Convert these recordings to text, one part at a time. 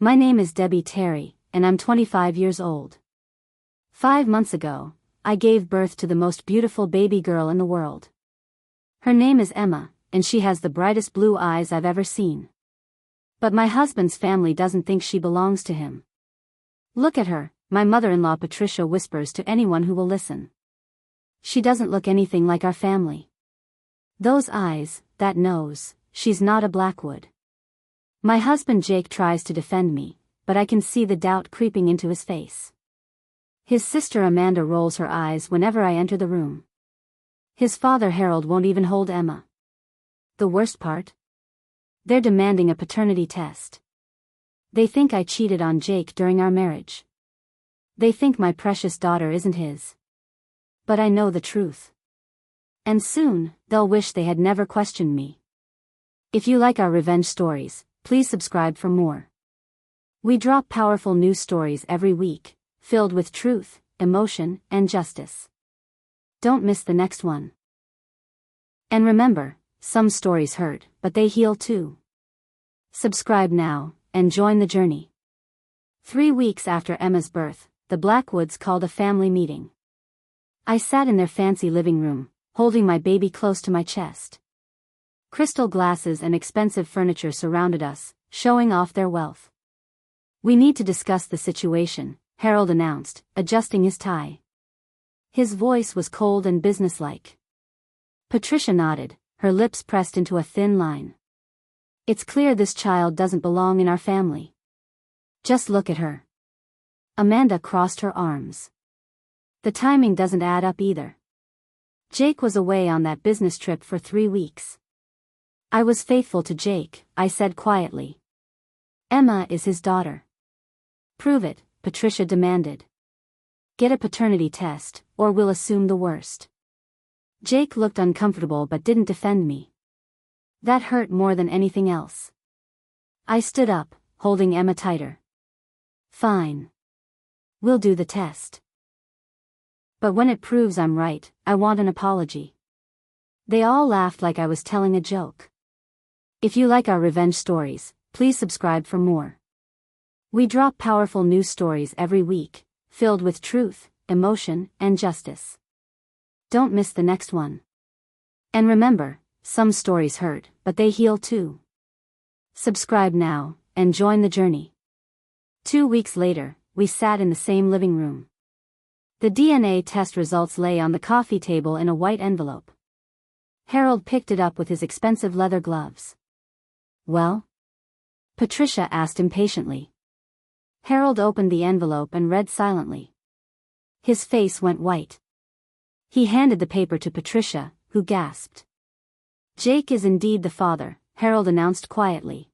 My name is Debbi Terry, and I'm 25 years old. 5 months ago, I gave birth to the most beautiful baby girl in the world. Her name is Emma, and she has the brightest blue eyes I've ever seen. But my husband's family doesn't think she belongs to him. Look at her, my mother-in-law Patricia whispers to anyone who will listen. She doesn't look anything like our family. Those eyes, that nose, she's not a Blackwood. My husband Jake tries to defend me, but I can see the doubt creeping into his face. His sister Amanda rolls her eyes whenever I enter the room. His father Harold won't even hold Emma. The worst part? They're demanding a paternity test. They think I cheated on Jake during our marriage. They think my precious daughter isn't his. But I know the truth. And soon, they'll wish they had never questioned me. If you like our revenge stories, please subscribe for more. We drop powerful news stories every week, filled with truth, emotion, and justice. Don't miss the next one. And remember, some stories hurt, but they heal too. Subscribe now, and join the journey. 3 weeks after Emma's birth, the Blackwoods called a family meeting. I sat in their fancy living room, holding my baby close to my chest. Crystal glasses and expensive furniture surrounded us, showing off their wealth. We need to discuss the situation, Harold announced, adjusting his tie. His voice was cold and businesslike. Patricia nodded, her lips pressed into a thin line. It's clear this child doesn't belong in our family. Just look at her. Amanda crossed her arms. The timing doesn't add up either. Jake was away on that business trip for 3 weeks. I was faithful to Jake, I said quietly. Emma is his daughter. Prove it, Patricia demanded. Get a paternity test, or we'll assume the worst. Jake looked uncomfortable but didn't defend me. That hurt more than anything else. I stood up, holding Emma tighter. Fine. We'll do the test. But when it proves I'm right, I want an apology. They all laughed like I was telling a joke. If you like our revenge stories, please subscribe for more. We drop powerful news stories every week, filled with truth, emotion, and justice. Don't miss the next one. And remember, some stories hurt, but they heal too. Subscribe now, and join the journey. 2 weeks later, we sat in the same living room. The DNA test results lay on the coffee table in a white envelope. Harold picked it up with his expensive leather gloves. Well? Patricia asked impatiently. Harold opened the envelope and read silently. His face went white. He handed the paper to Patricia, who gasped. Jake is indeed the father, Harold announced quietly.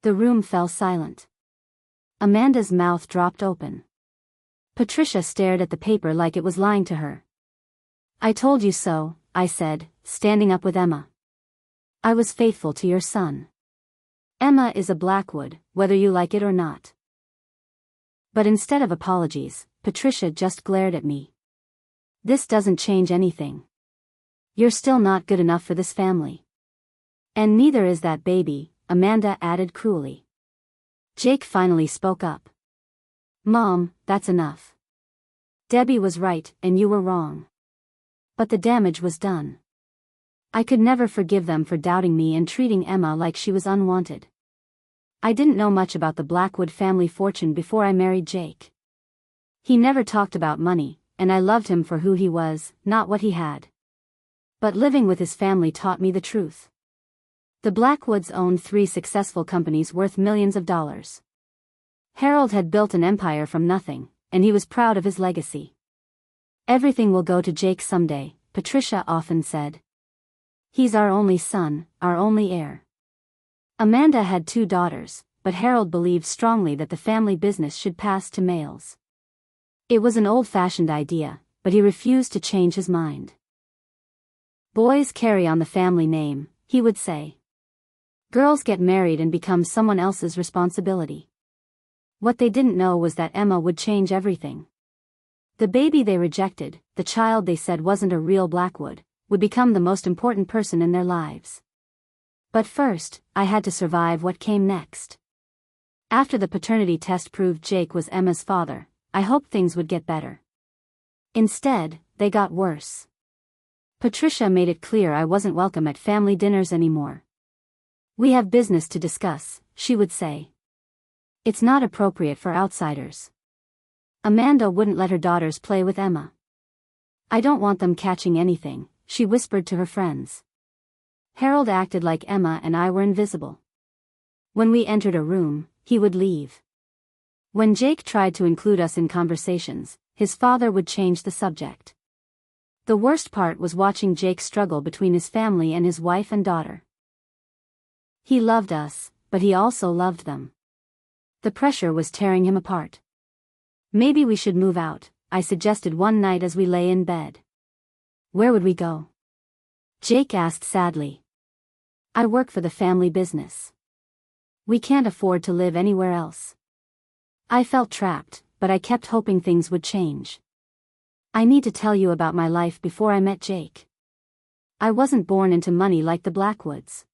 The room fell silent. Amanda's mouth dropped open. Patricia stared at the paper like it was lying to her. I told you so, I said, standing up with Emma. I was faithful to your son. Emma is a Blackwood, whether you like it or not. But instead of apologies, Patricia just glared at me. This doesn't change anything. You're still not good enough for this family. And neither is that baby, Amanda added cruelly. Jake finally spoke up. Mom, that's enough. Debbi was right, and you were wrong. But the damage was done. I could never forgive them for doubting me and treating Emma like she was unwanted. I didn't know much about the Blackwood family fortune before I married Jake. He never talked about money, and I loved him for who he was, not what he had. But living with his family taught me the truth. The Blackwoods owned 3 successful companies worth millions of dollars. Harold had built an empire from nothing, and he was proud of his legacy. Everything will go to Jake someday, Patricia often said. He's our only son, our only heir. Amanda had 2 daughters, but Harold believed strongly that the family business should pass to males. It was an old-fashioned idea, but he refused to change his mind. Boys carry on the family name, he would say. Girls get married and become someone else's responsibility. What they didn't know was that Emma would change everything. The baby they rejected, the child they said wasn't a real Blackwood, would become the most important person in their lives. But first, I had to survive what came next. After the paternity test proved Jake was Emma's father, I hoped things would get better. Instead, they got worse. Patricia made it clear I wasn't welcome at family dinners anymore. "We have business to discuss," she would say. "It's not appropriate for outsiders." Amanda wouldn't let her daughters play with Emma. "I don't want them catching anything," she whispered to her friends. Harold acted like Emma and I were invisible. When we entered a room, he would leave. When Jake tried to include us in conversations, his father would change the subject. The worst part was watching Jake struggle between his family and his wife and daughter. He loved us, but he also loved them. The pressure was tearing him apart. "Maybe we should move out," I suggested one night as we lay in bed. "Where would we go?" Jake asked sadly. "I work for the family business. We can't afford to live anywhere else." I felt trapped, but I kept hoping things would change. "I need to tell you about my life before I met Jake. I wasn't born into money like the Blackwoods.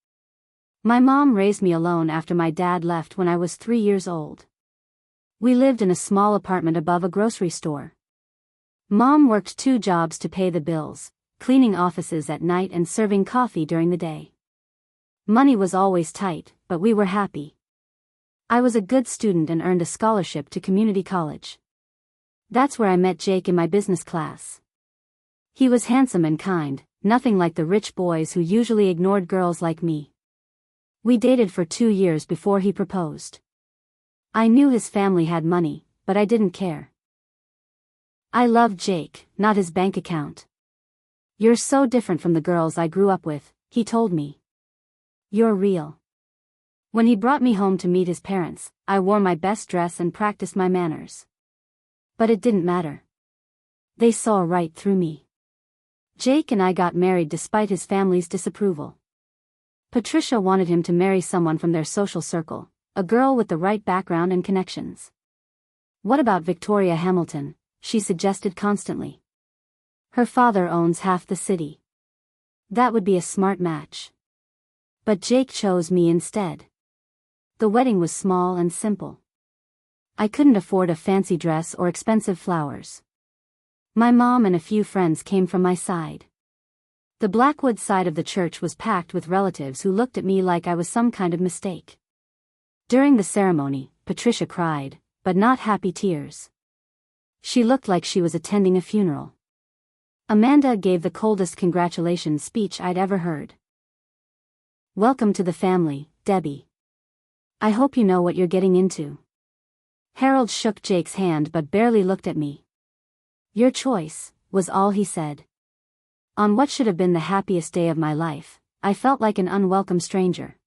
My mom raised me alone after my dad left when I was 3 years old. We lived in a small apartment above a grocery store. Mom worked 2 jobs to pay the bills, cleaning offices at night and serving coffee during the day. Money was always tight, but we were happy. I was a good student and earned a scholarship to community college. That's where I met Jake in my business class. He was handsome and kind, nothing like the rich boys who usually ignored girls like me. We dated for 2 years before he proposed. I knew his family had money, but I didn't care. I loved Jake, not his bank account. "You're so different from the girls I grew up with," he told me. "You're real." When he brought me home to meet his parents, I wore my best dress and practiced my manners. But it didn't matter. They saw right through me. Jake and I got married despite his family's disapproval. Patricia wanted him to marry someone from their social circle, a girl with the right background and connections. "What about Victoria Hamilton?" she suggested constantly. "Her father owns half the city. That would be a smart match." But Jake chose me instead. The wedding was small and simple. I couldn't afford a fancy dress or expensive flowers. My mom and a few friends came from my side. The Blackwood side of the church was packed with relatives who looked at me like I was some kind of mistake. During the ceremony, Patricia cried, but not happy tears. She looked like she was attending a funeral. Amanda gave the coldest congratulations speech I'd ever heard. "Welcome to the family, Debbi. I hope you know what you're getting into." Harold shook Jake's hand but barely looked at me. "Your choice," was all he said. On what should have been the happiest day of my life, I felt like an unwelcome stranger.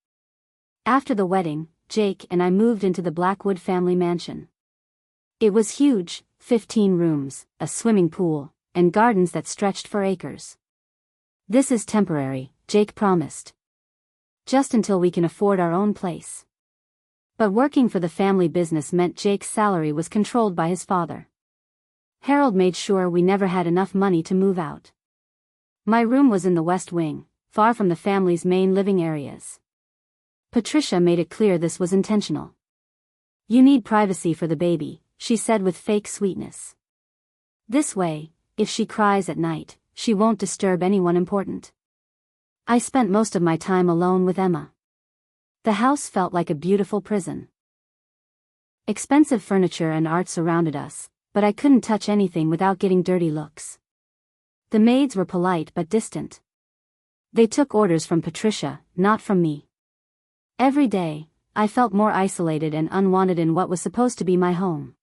After the wedding, Jake and I moved into the Blackwood family mansion. It was huge, 15 rooms, a swimming pool, and gardens that stretched for acres. "This is temporary," Jake promised. "Just until we can afford our own place." But working for the family business meant Jake's salary was controlled by his father. Harold made sure we never had enough money to move out. My room was in the West Wing, far from the family's main living areas. Patricia made it clear this was intentional. "You need privacy for the baby," she said with fake sweetness. "This way, if she cries at night, she won't disturb anyone important." I spent most of my time alone with Emma. The house felt like a beautiful prison. Expensive furniture and art surrounded us, but I couldn't touch anything without getting dirty looks. The maids were polite but distant. They took orders from Patricia, not from me. Every day, I felt more isolated and unwanted in what was supposed to be my home.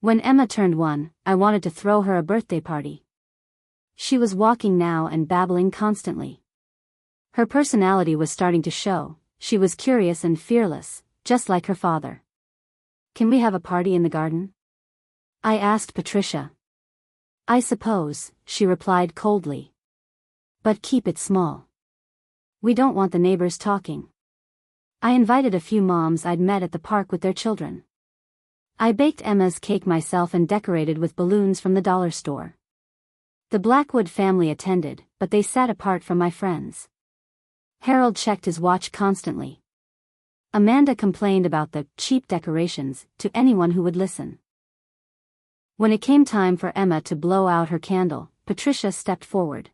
When Emma turned 1, I wanted to throw her a birthday party. She was walking now and babbling constantly. Her personality was starting to show. She was curious and fearless, just like her father. "Can we have a party in the garden?" I asked Patricia. "I suppose," she replied coldly. "But keep it small. We don't want the neighbors talking." I invited a few moms I'd met at the park with their children. I baked Emma's cake myself and decorated with balloons from the dollar store. The Blackwood family attended, but they sat apart from my friends. Harold checked his watch constantly. Amanda complained about the cheap decorations to anyone who would listen. When it came time for Emma to blow out her candle, Patricia stepped forward.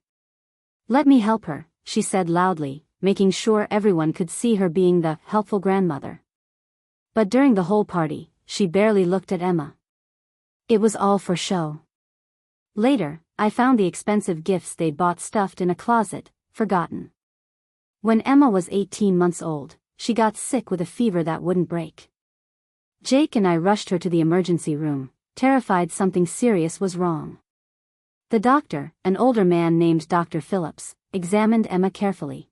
"Let me help her," she said loudly, making sure everyone could see her being the helpful grandmother. But during the whole party, she barely looked at Emma. It was all for show. Later, I found the expensive gifts they'd bought stuffed in a closet, forgotten. When Emma was 18 months old, she got sick with a fever that wouldn't break. Jake and I rushed her to the emergency room, terrified something serious was wrong. The doctor, an older man named Dr. Phillips, examined Emma carefully.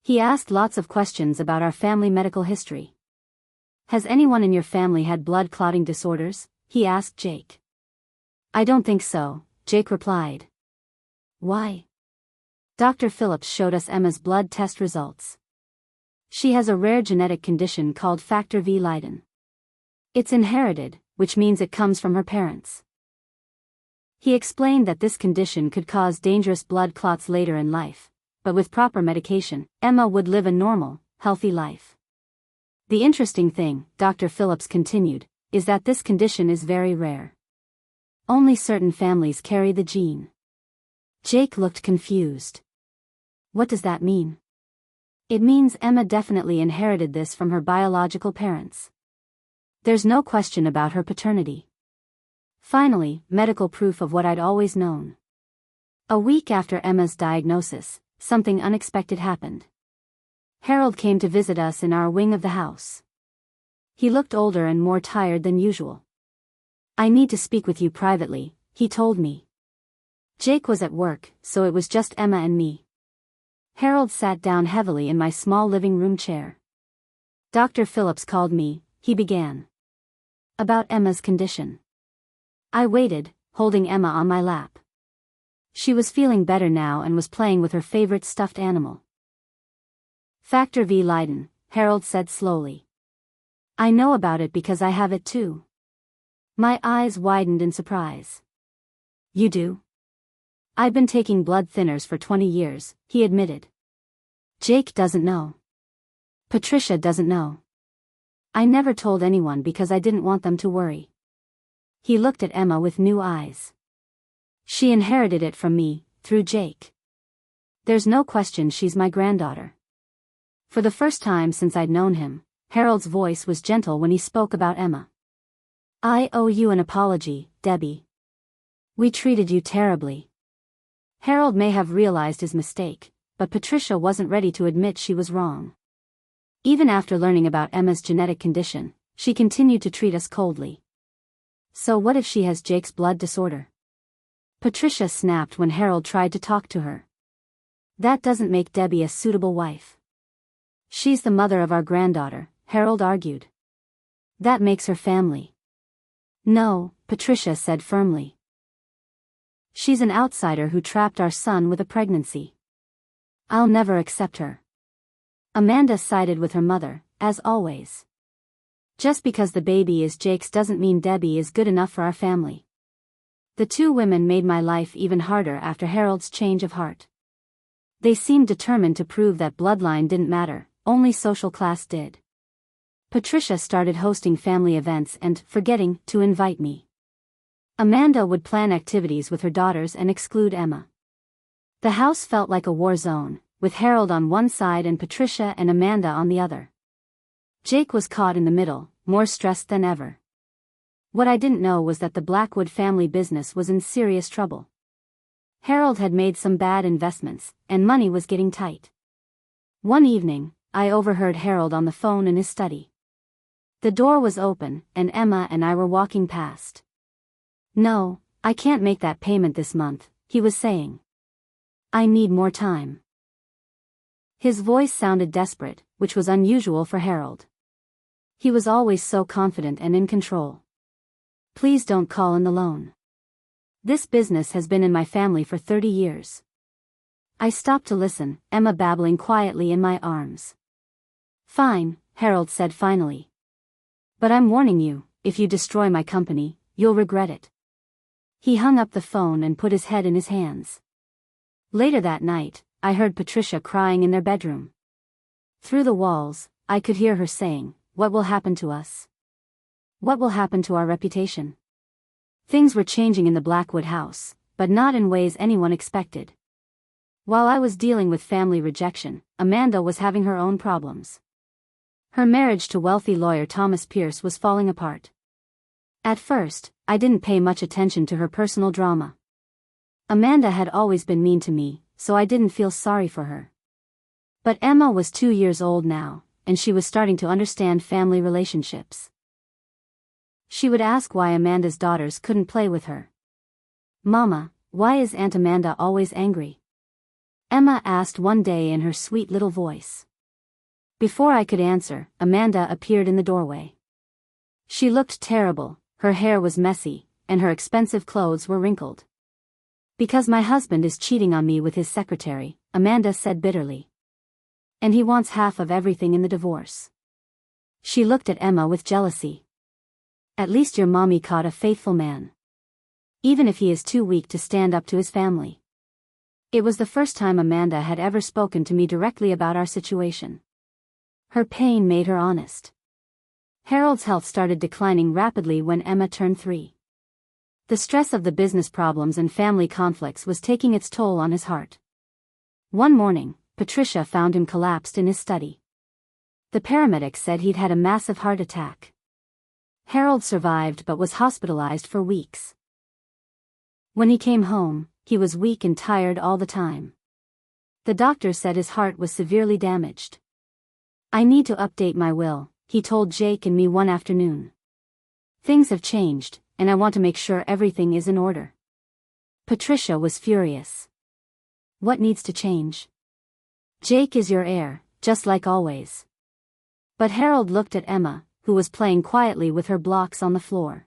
He asked lots of questions about our family medical history. "Has anyone in your family had blood clotting disorders?" he asked Jake. "I don't think so," Jake replied. "Why?" Dr. Phillips showed us Emma's blood test results. She has a rare genetic condition called Factor V Leiden. It's inherited, which means it comes from her parents. He explained that this condition could cause dangerous blood clots later in life, but with proper medication, Emma would live a normal, healthy life. The interesting thing, Dr. Phillips continued, is that this condition is very rare. Only certain families carry the gene. Jake looked confused. What does that mean? It means Emma definitely inherited this from her biological parents. There's no question about her paternity. Finally, medical proof of what I'd always known. A week after Emma's diagnosis, something unexpected happened. Harold came to visit us in our wing of the house. He looked older and more tired than usual. "I need to speak with you privately," he told me. Jake was at work, so it was just Emma and me. Harold sat down heavily in my small living room chair. "Dr. Phillips called me," he began. "About Emma's condition." I waited, holding Emma on my lap. She was feeling better now and was playing with her favorite stuffed animal. "Factor V Leiden," Harold said slowly. "I know about it because I have it too." My eyes widened in surprise. "You do?" "I've been taking blood thinners for 20 years, he admitted. "Jake doesn't know. Patricia doesn't know. I never told anyone because I didn't want them to worry." He looked at Emma with new eyes. "She inherited it from me, through Jake. There's no question she's my granddaughter." For the first time since I'd known him, Harold's voice was gentle when he spoke about Emma. "I owe you an apology, Debbi. We treated you terribly." Harold may have realized his mistake, but Patricia wasn't ready to admit she was wrong. Even after learning about Emma's genetic condition, she continued to treat us coldly. "So what if she has Jake's blood disorder?" Patricia snapped when Harold tried to talk to her. "That doesn't make Debbi a suitable wife." "She's the mother of our granddaughter," Harold argued. "That makes her family." "No," Patricia said firmly. "She's an outsider who trapped our son with a pregnancy. I'll never accept her." Amanda sided with her mother, as always. "Just because the baby is Jake's doesn't mean Debbi is good enough for our family." The two women made my life even harder after Harold's change of heart. They seemed determined to prove that bloodline didn't matter, only social class did. Patricia started hosting family events and forgetting to invite me. Amanda would plan activities with her daughters and exclude Emma. The house felt like a war zone, with Harold on one side and Patricia and Amanda on the other. Jake was caught in the middle, more stressed than ever. What I didn't know was that the Blackwood family business was in serious trouble. Harold had made some bad investments, and money was getting tight. One evening, I overheard Harold on the phone in his study. The door was open, and Emma and I were walking past. "No, I can't make that payment this month," he was saying. "I need more time." His voice sounded desperate, which was unusual for Harold. He was always so confident and in control. "Please don't call in the loan. This business has been in my family for 30 years. I stopped to listen, Emma babbling quietly in my arms. "Fine," Harold said finally. "But I'm warning you, if you destroy my company, you'll regret it." He hung up the phone and put his head in his hands. Later that night, I heard Patricia crying in their bedroom. Through the walls, I could hear her saying, "What will happen to us? What will happen to our reputation?" Things were changing in the Blackwood house, but not in ways anyone expected. While I was dealing with family rejection, Amanda was having her own problems. Her marriage to wealthy lawyer Thomas Pierce was falling apart. At first, I didn't pay much attention to her personal drama. Amanda had always been mean to me, so I didn't feel sorry for her. But Emma was 2 years old now, and she was starting to understand family relationships. She would ask why Amanda's daughters couldn't play with her. "Mama, why is Aunt Amanda always angry?" Emma asked one day in her sweet little voice. Before I could answer, Amanda appeared in the doorway. She looked terrible, her hair was messy, and her expensive clothes were wrinkled. "Because my husband is cheating on me with his secretary," Amanda said bitterly. "And he wants half of everything in the divorce." She looked at Emma with jealousy. "At least your mommy caught a faithful man. Even if he is too weak to stand up to his family." It was the first time Amanda had ever spoken to me directly about our situation. Her pain made her honest. Harold's health started declining rapidly when Emma turned 3. The stress of the business problems and family conflicts was taking its toll on his heart. One morning, Patricia found him collapsed in his study. The paramedics said he'd had a massive heart attack. Harold survived but was hospitalized for weeks. When he came home, he was weak and tired all the time. The doctor said his heart was severely damaged. "I need to update my will," he told Jake and me one afternoon. "Things have changed, and I want to make sure everything is in order." Patricia was furious. "What needs to change?" "Jake is your heir, just like always." But Harold looked at Emma, who was playing quietly with her blocks on the floor.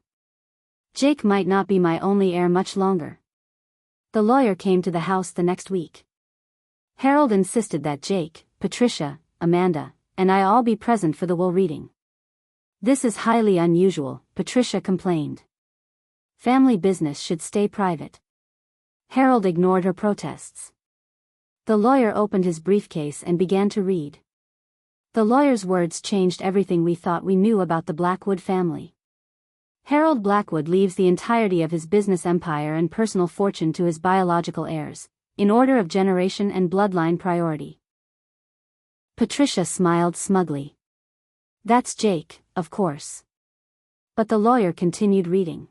"Jake might not be my only heir much longer." The lawyer came to the house the next week. Harold insisted that Jake, Patricia, Amanda, and I all be present for the will reading. "This is highly unusual," Patricia complained. "Family business should stay private." Harold ignored her protests. The lawyer opened his briefcase and began to read. The lawyer's words changed everything we thought we knew about the Blackwood family. Harold Blackwood leaves the entirety of his business empire and personal fortune to his biological heirs, in order of generation and bloodline priority. Patricia smiled smugly. "That's Jake, of course." But the lawyer continued reading.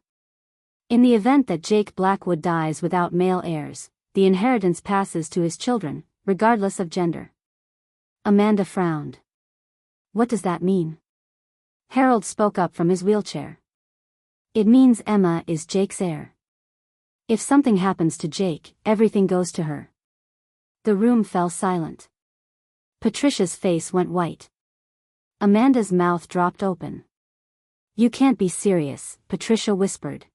"In the event that Jake Blackwood dies without male heirs, the inheritance passes to his children, regardless of gender." Amanda frowned. "What does that mean?" Harold spoke up from his wheelchair. "It means Emma is Jake's heir. If something happens to Jake, everything goes to her." The room fell silent. Patricia's face went white. Amanda's mouth dropped open. "You can't be serious," Patricia whispered.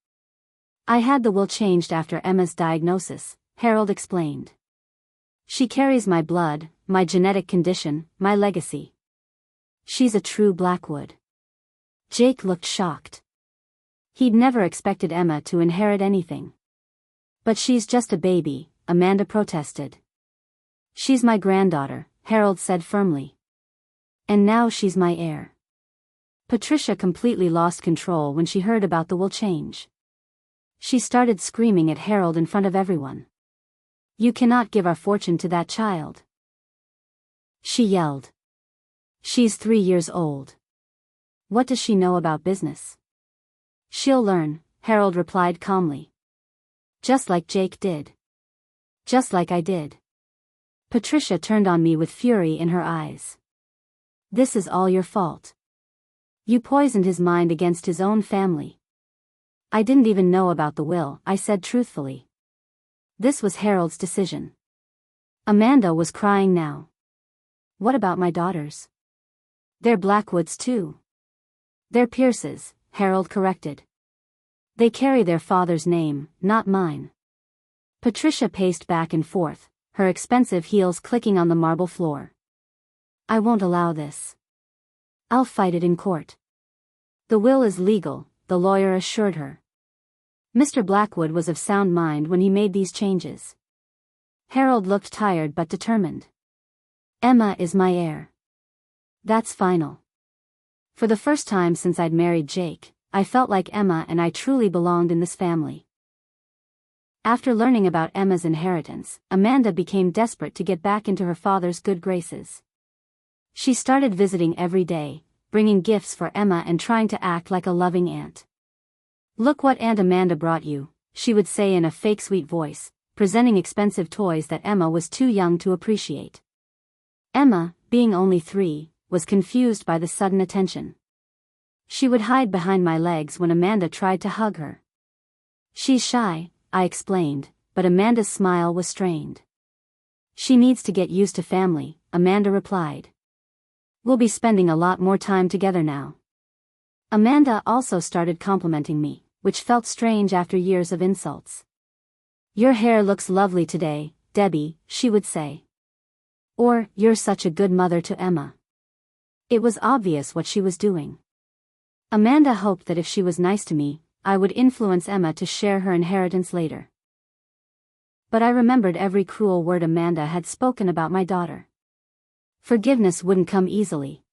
"I had the will changed after Emma's diagnosis," Harold explained. "She carries my blood, my genetic condition, my legacy. She's a true Blackwood." Jake looked shocked. He'd never expected Emma to inherit anything. "But she's just a baby," Amanda protested. "She's my granddaughter," Harold said firmly. "And now she's my heir." Patricia completely lost control when she heard about the will change. She started screaming at Harold in front of everyone. "You cannot give our fortune to that child," she yelled. "She's 3 years old. What does she know about business?" "She'll learn," Harold replied calmly. "Just like Jake did. Just like I did." Patricia turned on me with fury in her eyes. "This is all your fault. You poisoned his mind against his own family." "I didn't even know about the will," I said truthfully. This was Harold's decision. Amanda was crying now. "What about my daughters?" "They're Blackwoods too." "They're Pierces," Harold corrected. "They carry their father's name, not mine." Patricia paced back and forth, her expensive heels clicking on the marble floor. "I won't allow this. I'll fight it in court." "The will is legal," the lawyer assured her. Mr. Blackwood was of sound mind when he made these changes. Harold looked tired but determined. "Emma is my heir. That's final. For the first time since I'd married Jake, I felt like Emma and I truly belonged in this family. After learning about Emma's inheritance, Amanda became desperate to get back into her father's good graces. She started visiting every day, bringing gifts for Emma and trying to act like a loving aunt. "Look what Aunt Amanda brought you," she would say in a fake sweet voice, presenting expensive toys that Emma was too young to appreciate. Emma, being only 3, was confused by the sudden attention. She would hide behind my legs when Amanda tried to hug her. "She's shy," I explained, but Amanda's smile was strained. "She needs to get used to family," Amanda replied. "We'll be spending a lot more time together now." Amanda also started complimenting me, which felt strange after years of insults. "Your hair looks lovely today, Debbi," she would say. Or, "You're such a good mother to Emma." It was obvious what she was doing. Amanda hoped that if she was nice to me, I would influence Emma to share her inheritance later. But I remembered every cruel word Amanda had spoken about my daughter. Forgiveness wouldn't come easily.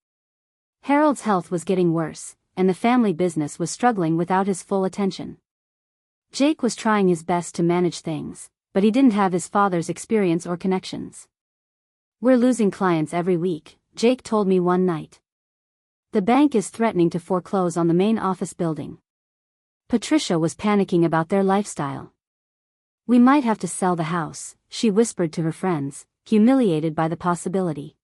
Harold's health was getting worse, and the family business was struggling without his full attention. Jake was trying his best to manage things, but he didn't have his father's experience or connections. "We're losing clients every week," Jake told me one night. "The bank is threatening to foreclose on the main office building." Patricia was panicking about their lifestyle. "We might have to sell the house," she whispered to her friends, humiliated by the possibility.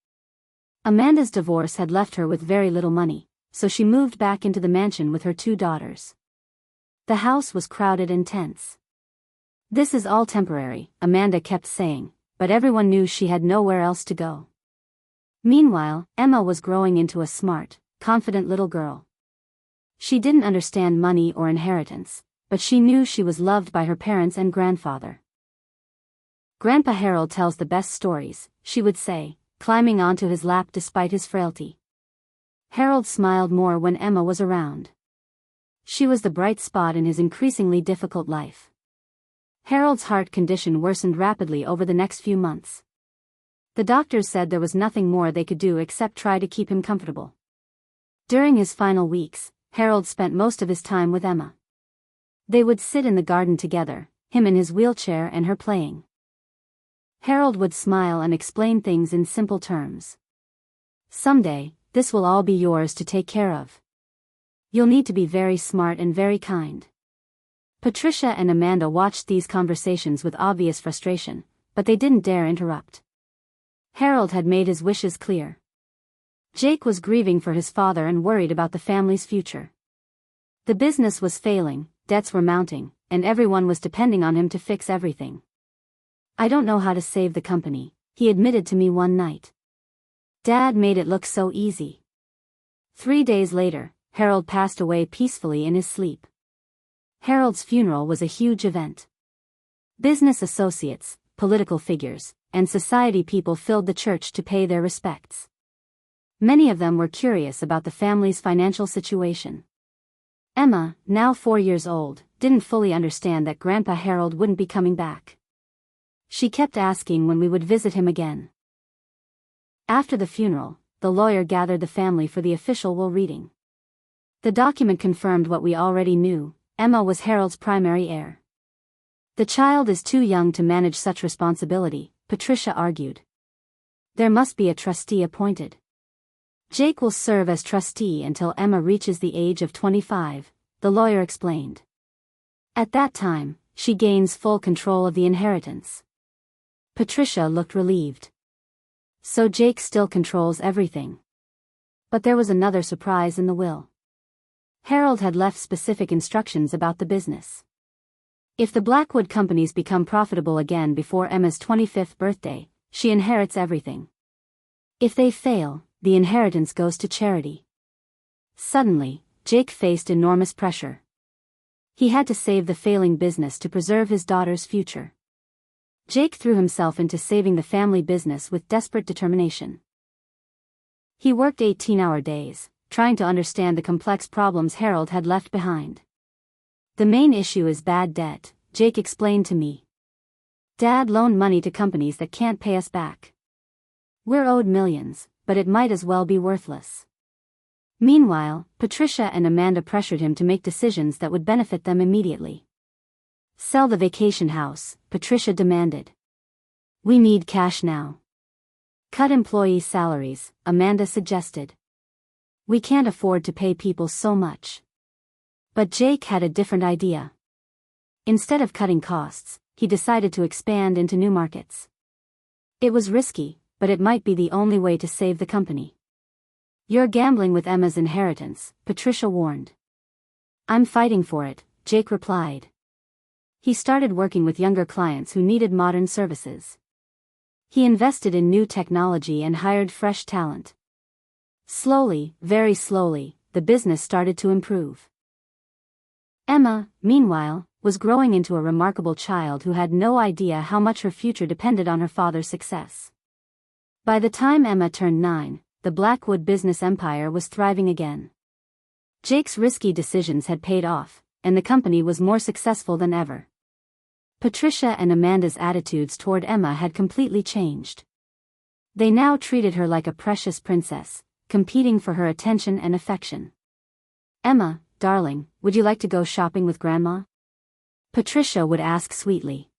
Amanda's divorce had left her with very little money, so she moved back into the mansion with her 2 daughters. The house was crowded and tense. "This is all temporary," Amanda kept saying, but everyone knew she had nowhere else to go. Meanwhile, Emma was growing into a smart, confident little girl. She didn't understand money or inheritance, but she knew she was loved by her parents and grandfather. "Grandpa Harold tells the best stories," she would say, climbing onto his lap despite his frailty. Harold smiled more when Emma was around. She was the bright spot in his increasingly difficult life. Harold's heart condition worsened rapidly over the next few months. The doctors said there was nothing more they could do except try to keep him comfortable. During his final weeks, Harold spent most of his time with Emma. They would sit in the garden together, him in his wheelchair and her playing. Harold would smile and explain things in simple terms. "Someday, this will all be yours to take care of. You'll need to be very smart and very kind." Patricia and Amanda watched these conversations with obvious frustration, but they didn't dare interrupt. Harold had made his wishes clear. Jake was grieving for his father and worried about the family's future. The business was failing, debts were mounting, and everyone was depending on him to fix everything. "I don't know how to save the company," he admitted to me one night. "Dad made it look so easy." 3 days later, Harold passed away peacefully in his sleep. Harold's funeral was a huge event. Business associates, political figures, and society people filled the church to pay their respects. Many of them were curious about the family's financial situation. Emma, now 4 years old, didn't fully understand that Grandpa Harold wouldn't be coming back. She kept asking when we would visit him again. After the funeral, the lawyer gathered the family for the official will reading. The document confirmed what we already knew: Emma was Harold's primary heir. "The child is too young to manage such responsibility," Patricia argued. "There must be a trustee appointed." "Jake will serve as trustee until Emma reaches the age of 25, the lawyer explained. "At that time, she gains full control of the inheritance." Patricia looked relieved. "So Jake still controls everything." But there was another surprise in the will. Harold had left specific instructions about the business. If the Blackwood companies become profitable again before Emma's 25th birthday, she inherits everything. If they fail, the inheritance goes to charity. Suddenly, Jake faced enormous pressure. He had to save the failing business to preserve his daughter's future. Jake threw himself into saving the family business with desperate determination. He worked 18-hour days, trying to understand the complex problems Harold had left behind. "The main issue is bad debt," Jake explained to me. "Dad loaned money to companies that can't pay us back. We're owed millions, but it might as well be worthless. Meanwhile, Patricia and Amanda pressured him to make decisions that would benefit them immediately. Sell the vacation house, Patricia demanded. We need cash now. Cut employee salaries, Amanda suggested. We can't afford to pay people so much. But Jake had a different idea. Instead of cutting costs, he decided to expand into new markets. It was risky, but it might be the only way to save the company. You're gambling with Emma's inheritance, Patricia warned. I'm fighting for it, Jake replied. He started working with younger clients who needed modern services. He invested in new technology and hired fresh talent. Slowly, very slowly, the business started to improve. Emma, meanwhile, was growing into a remarkable child who had no idea how much her future depended on her father's success. By the time Emma turned 9, the Blackwood business empire was thriving again. Jake's risky decisions had paid off, and the company was more successful than ever. Patricia and Amanda's attitudes toward Emma had completely changed. They now treated her like a precious princess, competing for her attention and affection. Emma, darling, would you like to go shopping with Grandma? Patricia would ask sweetly.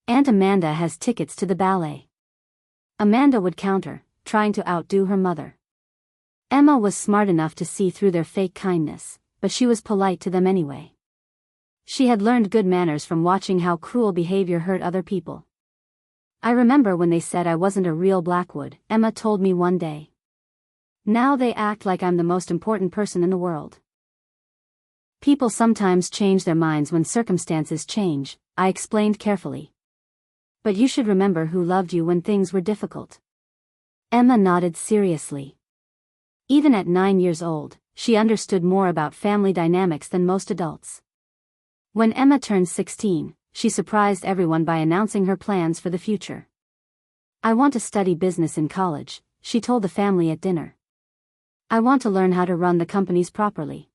Aunt Amanda has tickets to the ballet. Amanda would counter, trying to outdo her mother. Emma was smart enough to see through their fake kindness, but she was polite to them anyway. She had learned good manners from watching how cruel behavior hurt other people. I remember when they said I wasn't a real Blackwood, Emma told me one day. Now they act like I'm the most important person in the world. People sometimes change their minds when circumstances change, I explained carefully. But you should remember who loved you when things were difficult. Emma nodded seriously. Even at 9 years old, she understood more about family dynamics than most adults. When Emma turned 16, she surprised everyone by announcing her plans for the future. I want to study business in college, she told the family at dinner. I want to learn how to run the companies properly.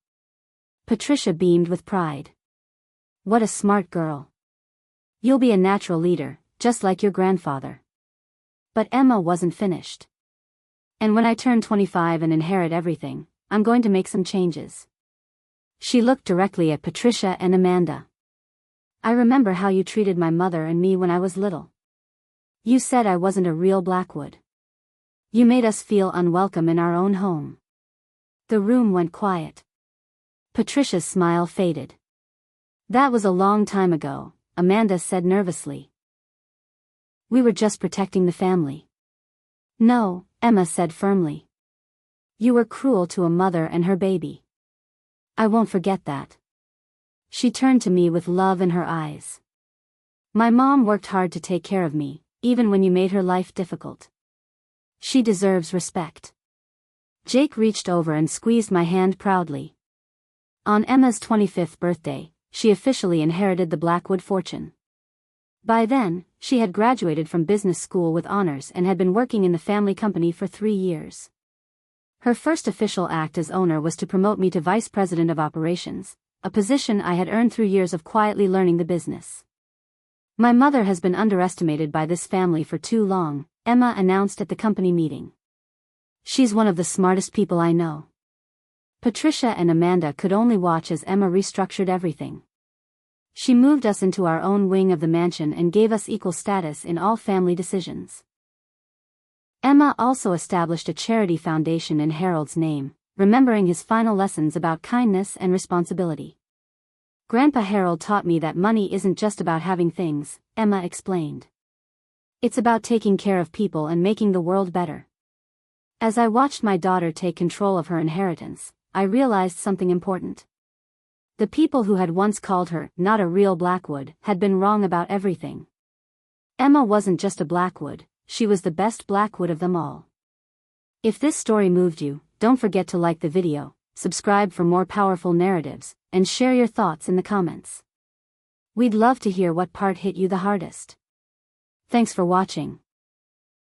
Patricia beamed with pride. What a smart girl. You'll be a natural leader, just like your grandfather. But Emma wasn't finished. And when I turn 25 and inherit everything, I'm going to make some changes. She looked directly at Patricia and Amanda. I remember how you treated my mother and me when I was little. You said I wasn't a real Blackwood. You made us feel unwelcome in our own home. The room went quiet. Patricia's smile faded. That was a long time ago, Amanda said nervously. We were just protecting the family. No, Emma said firmly. You were cruel to a mother and her baby. I won't forget that. She turned to me with love in her eyes. My mom worked hard to take care of me, even when you made her life difficult. She deserves respect. Jake reached over and squeezed my hand proudly. On Emma's 25th birthday, she officially inherited the Blackwood fortune. By then, she had graduated from business school with honors and had been working in the family company for 3 years. Her first official act as owner was to promote me to vice president of operations, a position I had earned through years of quietly learning the business. My mother has been underestimated by this family for too long, Emma announced at the company meeting. She's one of the smartest people I know. Patricia and Amanda could only watch as Emma restructured everything. She moved us into our own wing of the mansion and gave us equal status in all family decisions. Emma also established a charity foundation in Harold's name, remembering his final lessons about kindness and responsibility. Grandpa Harold taught me that money isn't just about having things, Emma explained. It's about taking care of people and making the world better. As I watched my daughter take control of her inheritance, I realized something important. The people who had once called her not a real Blackwood had been wrong about everything. Emma wasn't just a Blackwood, she was the best Blackwood of them all. If this story moved you, don't forget to like the video, subscribe for more powerful narratives, and share your thoughts in the comments. We'd love to hear what part hit you the hardest. Thanks for watching.